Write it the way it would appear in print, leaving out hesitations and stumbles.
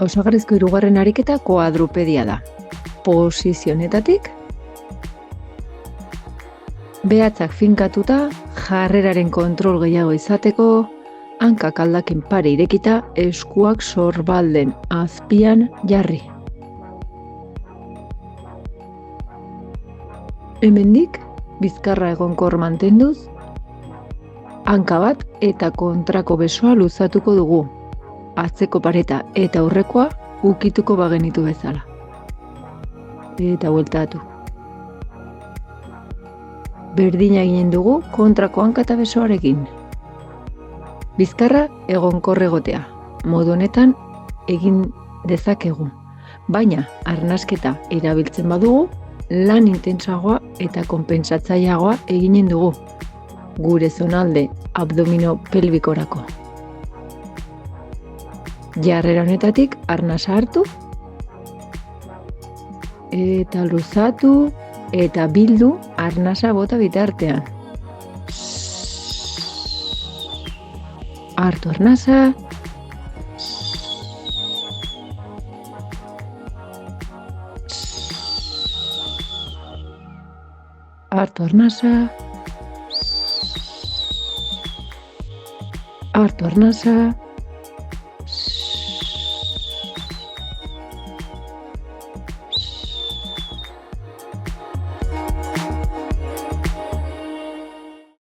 Osagarrizko hirugarren ariketa koadrupedia da. Posizionetatik, behatzak finkatuta, jarreraren kontrol gehiago izateko, hankak aldakin pare irekita, eskuak sorbalden azpian jarri. Hemendik, bizkarra egonkor mantenduz, hanka bat eta kontrako besoa luzatuko dugu. Atzeko pareta eta aurrekoa ukituko bagenitu bezala. Eta bueltatu. Berdina eginen dugu kontrako hanka eta besoarekin. Bizkarra egonkor egotea. Modu honetan egin dezakegu. Baina arnasketa erabiltzen badugu, lan intentsagoa eta konpentsatzaileagoa eginen dugu. Gure zonalde abdomino pelbikorako. Jarrera honetatik arnasa hartu eta luzatu eta bildu arnasa bota bitartean. Hartu arnasa. Hartu arnasa. Hartu arnasa.